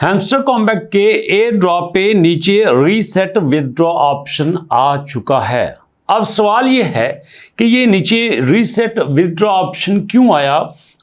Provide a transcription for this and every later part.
Hamster combat के air drop पे नीचे रीसेट विदड्रॉ ऑप्शन आ चुका है। अब सवाल ये है कि ये नीचे रीसेट विदड्रॉ ऑप्शन क्यों आया,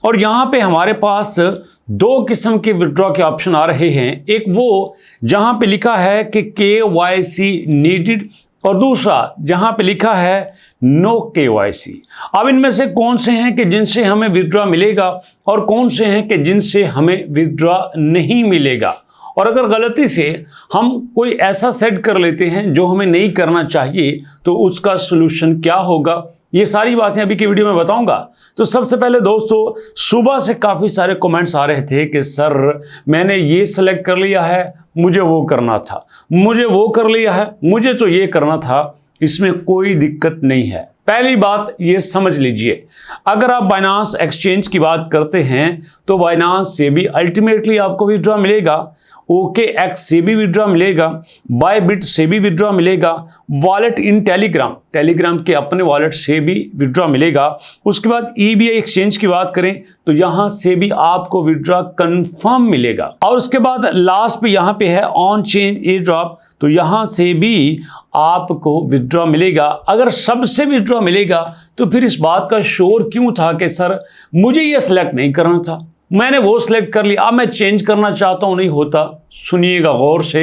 और यहाँ पे हमारे पास दो किस्म के विदड्रॉ के ऑप्शन आ रहे हैं। एक वो जहाँ पे लिखा है कि KYC नीडेड, और दूसरा जहां पे लिखा है नो KYC। अब इनमें से कौन से हैं कि जिनसे हमें विदड्रॉ मिलेगा और कौन से हैं कि जिनसे हमें विदड्रॉ नहीं मिलेगा। और अगर गलती से हम कोई ऐसा सेट कर लेते हैं जो हमें नहीं करना चाहिए तो उसका सलूशन क्या होगा, ये सारी बातें अभी की वीडियो में बताऊंगा। तो सबसे पहले दोस्तों, सुबह से काफ़ी सारे कमेंट्स आ रहे थे कि सर मैंने ये सेलेक्ट कर लिया है, मुझे वो करना था, मुझे वो कर लिया है, मुझे तो ये करना था। इसमें कोई दिक्कत नहीं है। पहली बात ये समझ लीजिए, अगर आप बाइनांस एक्सचेंज की बात करते हैं तो बाइनांस से भी अल्टीमेटली आपको विदड्रॉ मिलेगा, OKX से भी विदड्रॉ मिलेगा, बायबिट से भी विदड्रॉ मिलेगा, वॉलेट इन टेलीग्राम के अपने वॉलेट से भी विदड्रॉ मिलेगा। उसके बाद EBI एक्सचेंज की बात करें तो यहां से भी आपको विदड्रॉ कंफर्म मिलेगा। और उसके बाद लास्ट पे यहां पे है ऑन चेन एयर ड्रॉप, तो यहां से भी आपको विदड्रॉ मिलेगा। अगर सबसे विदड्रॉ मिलेगा तो फिर इस बात का शोर क्यों था कि सर मुझे ये सिलेक्ट नहीं करना था, मैंने वो सिलेक्ट कर लिया, अब मैं चेंज करना चाहता हूं, नहीं होता। सुनिएगा गौर से,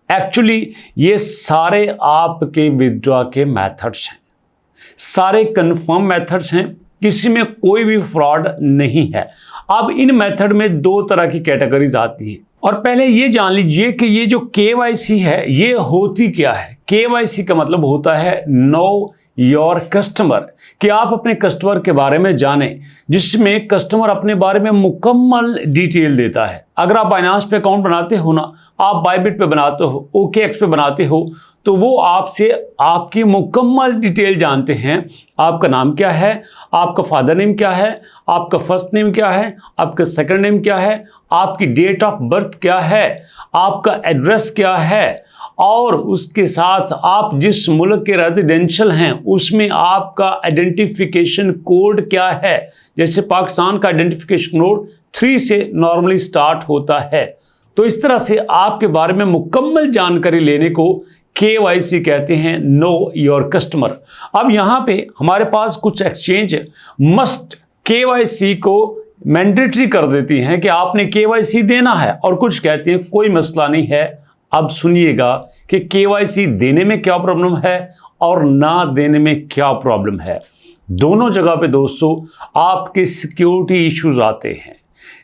एक्चुअली ये सारे आपके विदड्रॉ के मेथड्स हैं, सारे कंफर्म मेथड्स हैं, किसी में कोई भी फ्रॉड नहीं है। अब इन मेथड में दो तरह की कैटेगरीज आती हैं, और पहले ये जान लीजिए कि ये जो KYC है ये होती क्या है। KYC का मतलब होता है नो योर कस्टमर, कि आप अपने कस्टमर के बारे में जानें, जिसमें कस्टमर अपने बारे में मुकम्मल डिटेल देता है। अगर आप बाइनांस पे अकाउंट बनाते हो ना, आप बायबिट पे बनाते हो, OKX पे बनाते हो, तो वो आपसे आपकी मुकम्मल डिटेल जानते हैं। आपका नाम क्या है, आपका फादर नेम क्या है, आपका फर्स्ट नेम क्या है, आपका सेकंड नेम क्या है, आपकी डेट ऑफ बर्थ क्या है, आपका एड्रेस क्या है, और उसके साथ आप जिस मुल्क के रेजिडेंशियल हैं उसमें आपका आइडेंटिफिकेशन कोड क्या है। जैसे पाकिस्तान का आइडेंटिफिकेशन कोड 3 से नॉर्मली स्टार्ट होता है। तो इस तरह से आपके बारे में मुकम्मल जानकारी लेने को KYC कहते हैं, नो योर कस्टमर। अब यहाँ पे हमारे पास कुछ एक्सचेंज मस्ट KYC को मैंडेटरी कर देती हैं कि आपने KYC देना है, और कुछ कहते हैं कोई मसला नहीं है। अब सुनिएगा कि KYC देने में क्या प्रॉब्लम है और ना देने में क्या प्रॉब्लम है। दोनों जगह पे दोस्तों आपके सिक्योरिटी इश्यूज आते हैं।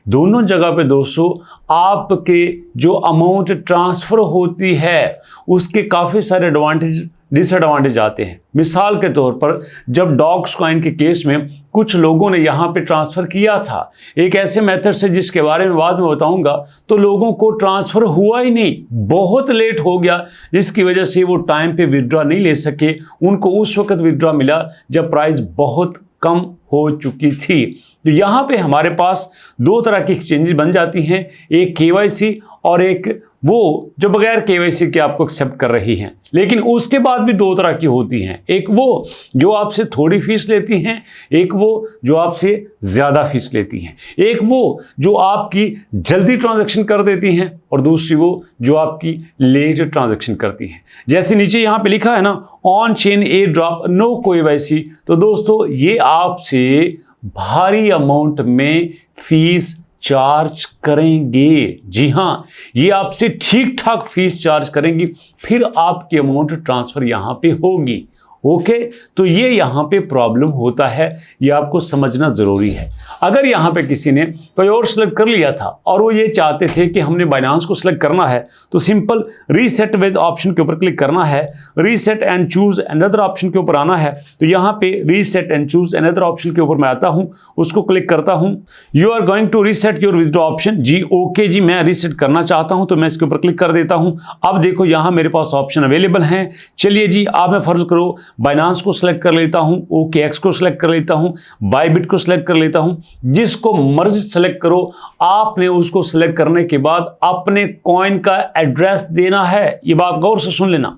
दोनों जगह पे दोस्तों आपके जो अमाउंट ट्रांसफ़र होती है उसके काफ़ी सारे एडवांटेज डिसएडवांटेज आते हैं। मिसाल के तौर पर जब डॉग्स कॉइन के केस में कुछ लोगों ने यहाँ पे ट्रांसफ़र किया था एक ऐसे मेथड से जिसके बारे में बाद में बताऊंगा, तो लोगों को ट्रांसफ़र हुआ ही नहीं, बहुत लेट हो गया, जिसकी वजह से वो टाइम पे विदड्रॉ नहीं ले सके। उनको उस वक्त विदड्रॉ मिला जब प्राइस बहुत कम हो चुकी थी। तो यहाँ पे हमारे पास दो तरह की एक्सचेंजेस बन जाती हैं, एक KYC और एक वो जो बगैर KYC के आपको एक्सेप्ट कर रही हैं। लेकिन उसके बाद भी दो तरह की होती हैं, एक वो जो आपसे थोड़ी फीस लेती हैं, एक वो जो आपसे ज़्यादा फीस लेती हैं, एक वो जो आपकी जल्दी ट्रांजैक्शन कर देती हैं और दूसरी वो जो आपकी लेट ट्रांजैक्शन करती हैं। जैसे नीचे यहाँ पे लिखा है ना, on chain airdrop no KYC, तो दोस्तों ये आपसे भारी अमाउंट में फीस चार्ज करेंगे। जी हाँ, ये आपसे ठीक ठाक फीस चार्ज करेंगी, फिर आपकी अमाउंट ट्रांसफ़र यहाँ पे होगी। ओके, तो ये यहाँ पे प्रॉब्लम होता है, ये आपको समझना ज़रूरी है। अगर यहाँ पे किसी ने कोई और सेलेक्ट कर लिया था और वो ये चाहते थे कि हमने बाइनांस को सिलेक्ट करना है, तो सिंपल रीसेट विद ऑप्शन के ऊपर क्लिक करना है, reset and choose another option के ऊपर आना है। तो यहाँ पे reset and choose another option के ऊपर मैं आता हूँ, उसको क्लिक करता हूँ। You are going to reset your withdraw option, जी ओके जी, मैं रीसेट करना चाहता हूँ, तो मैं इसके ऊपर क्लिक कर देता हूँ। अब देखो यहाँ मेरे पास ऑप्शन अवेलेबल हैं। चलिए जी, आप मैं फर्ज करो बाइनांस को सिलेक्ट कर लेता हूं, OKX को सिलेक्ट कर लेता हूं, बायबिट को सिलेक्ट कर लेता हूं, जिसको मर्जी सिलेक्ट करो। आपने उसको सिलेक्ट करने के बाद अपने कॉइन का एड्रेस देना है। ये बात गौर से सुन लेना,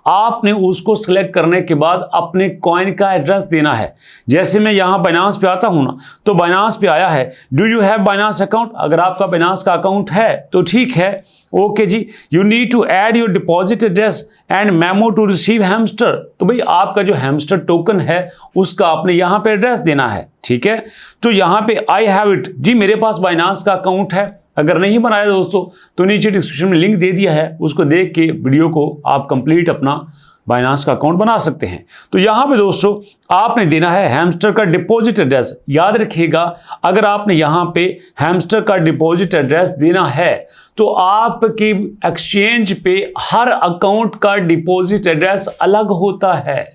आपने उसको सिलेक्ट करने के बाद अपने कॉइन का एड्रेस देना है। जैसे मैं यहाँ बाइनांस पे आता हूँ ना, तो बाइनांस पे आया है, do you have Binance account? अगर आपका बाइनांस का अकाउंट है तो ठीक है, ओके जी। You need to add your deposit address and memo to receive Hamster. तो भाई आपका जो हैमस्टर टोकन है उसका आपने यहाँ पे एड्रेस देना है, ठीक है। तो यहाँ पे आई हैव इट, जी मेरे पास बाइनांस का अकाउंट है। अगर नहीं बनाया दोस्तों तो नीचे डिस्क्रिप्शन में लिंक दे दिया है, उसको देख के वीडियो को आप कंप्लीट अपना बाइनांस का अकाउंट बना सकते हैं। तो यहाँ पे दोस्तों आपने देना है हैमस्टर का डिपॉजिट एड्रेस। याद रखिएगा, अगर आपने यहाँ पे हैमस्टर का डिपॉजिट एड्रेस देना है तो आपकी एक्सचेंज पे हर अकाउंट का डिपॉजिट एड्रेस अलग होता है।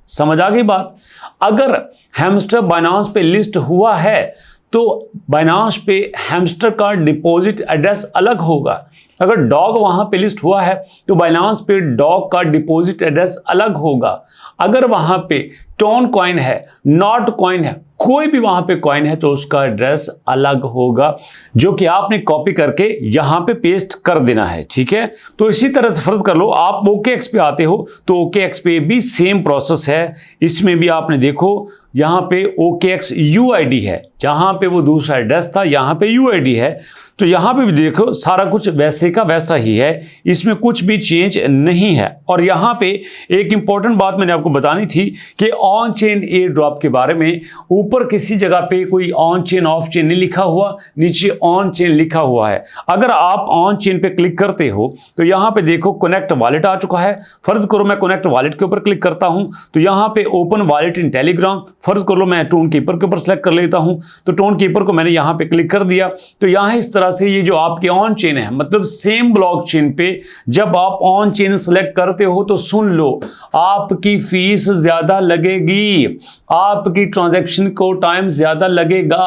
समझ आ गई बात? अगर हैमस्टर बाइनांस पे लिस्ट हुआ है तो बाइनांस पे हैमस्टर का डिपॉजिट एड्रेस अलग होगा। अगर डॉग वहां पे लिस्ट हुआ है तो बाइनांस पे डॉग का डिपॉजिट एड्रेस अलग होगा। अगर वहां पे टोन कॉइन है, नॉट कॉइन है, कोई भी वहां पे कॉइन है तो उसका एड्रेस अलग होगा, जो कि आपने कॉपी करके यहां पे पेस्ट कर देना है, ठीक है। तो इसी तरह से फर्ज कर लो आप OKX पे आते हो तो OKX पे भी सेम प्रोसेस है। इसमें भी आपने देखो यहाँ पे OKX UID है, जहां पे वो दूसरा एड्रेस था यहाँ पे UID है। तो यहाँ पे भी देखो सारा कुछ वैसे का वैसा ही है, इसमें कुछ भी चेंज नहीं है। और यहाँ पे एक इंपॉर्टेंट बात मैंने आपको बतानी थी कि ऑन चेन एयर ड्रॉप के बारे में। ऊपर किसी जगह पे कोई ऑन चेन ऑफ चेन नहीं लिखा हुआ, नीचे ऑन चेन लिखा हुआ है। अगर आप ऑन चेन पे क्लिक करते हो तो यहाँ पे देखो कनेक्ट वॉलेट आ चुका है। फर्ज करो मैं कनेक्ट वॉलेट के ऊपर क्लिक करता हूँ तो यहाँ पे ओपन वॉलेट इन टेलीग्राम, फर्ज कर लो मैं टोन कीपर के ऊपर सेलेक्ट कर लेता हूँ। तो टोन कीपर को मैंने यहाँ पे क्लिक कर दिया तो यहाँ इस तरह से ये जो आपके ऑन चेन है, मतलब सेम ब्लॉक चेन पे जब आप ऑन चेन सेलेक्ट करते हो तो सुन लो, आपकी फीस ज्यादा लगेगी, आपकी ट्रांजैक्शन को टाइम ज्यादा लगेगा,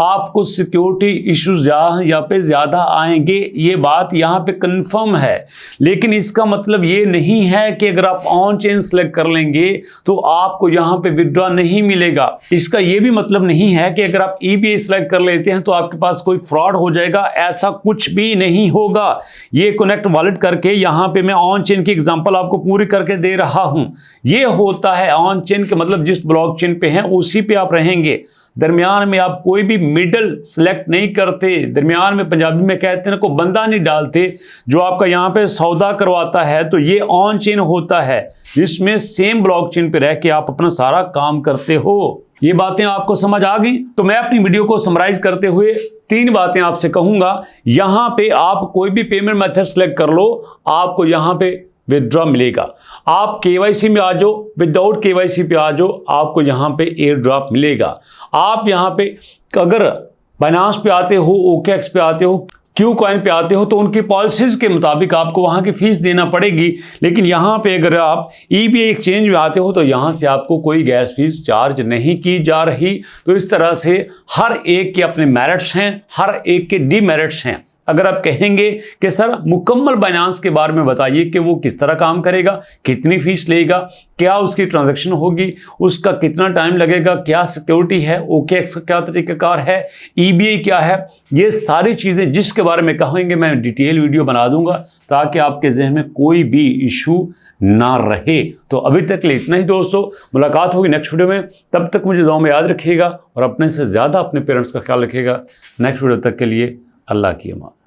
आपको सिक्योरिटी इश्यूज यहाँ पे ज्यादा आएंगे। ये बात यहाँ पे कंफर्म है। लेकिन इसका मतलब ये नहीं है कि अगर आप ऑन चेन सेलेक्ट कर लेंगे तो आपको यहाँ पे विड्रॉ नहीं मिलेगा। इसका ये भी मतलब नहीं है कि अगर आप EBA सेलेक्ट कर लेते हैं तो आपके पास कोई फ्रॉड हो जाएगा, ऐसा कुछ भी नहीं होगा। ये कनेक्ट वॉलेट करके यहाँ पे मैं ऑन चेन की एग्जांपल आपको पूरी करके दे रहा हूं। ये होता है ऑन चेन के मतलब जिस ब्लॉक चेन पे हैं उसी पे आप रहेंगे। दरमियान में आप कोई भी मिडल सेलेक्ट नहीं करते। दरमियान में पंजाबी में कहते हैं को बंदा नहीं डालते जो आपका यहाँ पे सौदा करवाता है। तो ये ऑन चेन होता है जिसमें सेम ब्लॉक चेन पे रह के आप अपना सारा काम करते हो। ये बातें आपको समझ आ गई? तो मैं अपनी वीडियो को समराइज करते हुए 3 बातें आपसे कहूंगा। यहां पे आप कोई भी पेमेंट मेथड सेलेक्ट कर लो, आपको यहां पे विड्रॉ मिलेगा। आप KYC में आ जाओ, विदाउट KYC पे आ जाओ, आपको यहां पे एयर ड्रॉप मिलेगा। आप यहां पे अगर बाइनांस पे आते हो, OKX पे आते हो, Qcoin पे आते हो तो उनकी पॉलिसीज के मुताबिक आपको वहां की फीस देना पड़ेगी। लेकिन यहाँ पे अगर आप EBA एक्सचेंज में आते हो तो यहाँ से आपको कोई गैस फीस चार्ज नहीं की जा रही। तो इस तरह से हर एक के अपने मेरिट्स हैं, हर एक के डीमेरिट्स हैं। अगर आप कहेंगे कि सर मुकम्मल बाइनांस के बारे में बताइए कि वो किस तरह काम करेगा, कितनी फीस लेगा, क्या उसकी ट्रांजैक्शन होगी, उसका कितना टाइम लगेगा, क्या सिक्योरिटी है, OKX का क्या तरीकाकार है, EBA क्या है, ये सारी चीज़ें जिसके बारे में कहेंगे मैं डिटेल वीडियो बना दूंगा ताकि आपके जहन में कोई भी इशू ना रहे। तो अभी तक के लिए इतना ही दोस्तों, मुलाकात होगी नेक्स्ट वीडियो में। तब तक मुझे दुआ में याद रखिएगा और अपने से ज़्यादा अपने पेरेंट्स का ख्याल रखिएगा। नेक्स्ट वीडियो तक के लिए अल्लाह की अमान।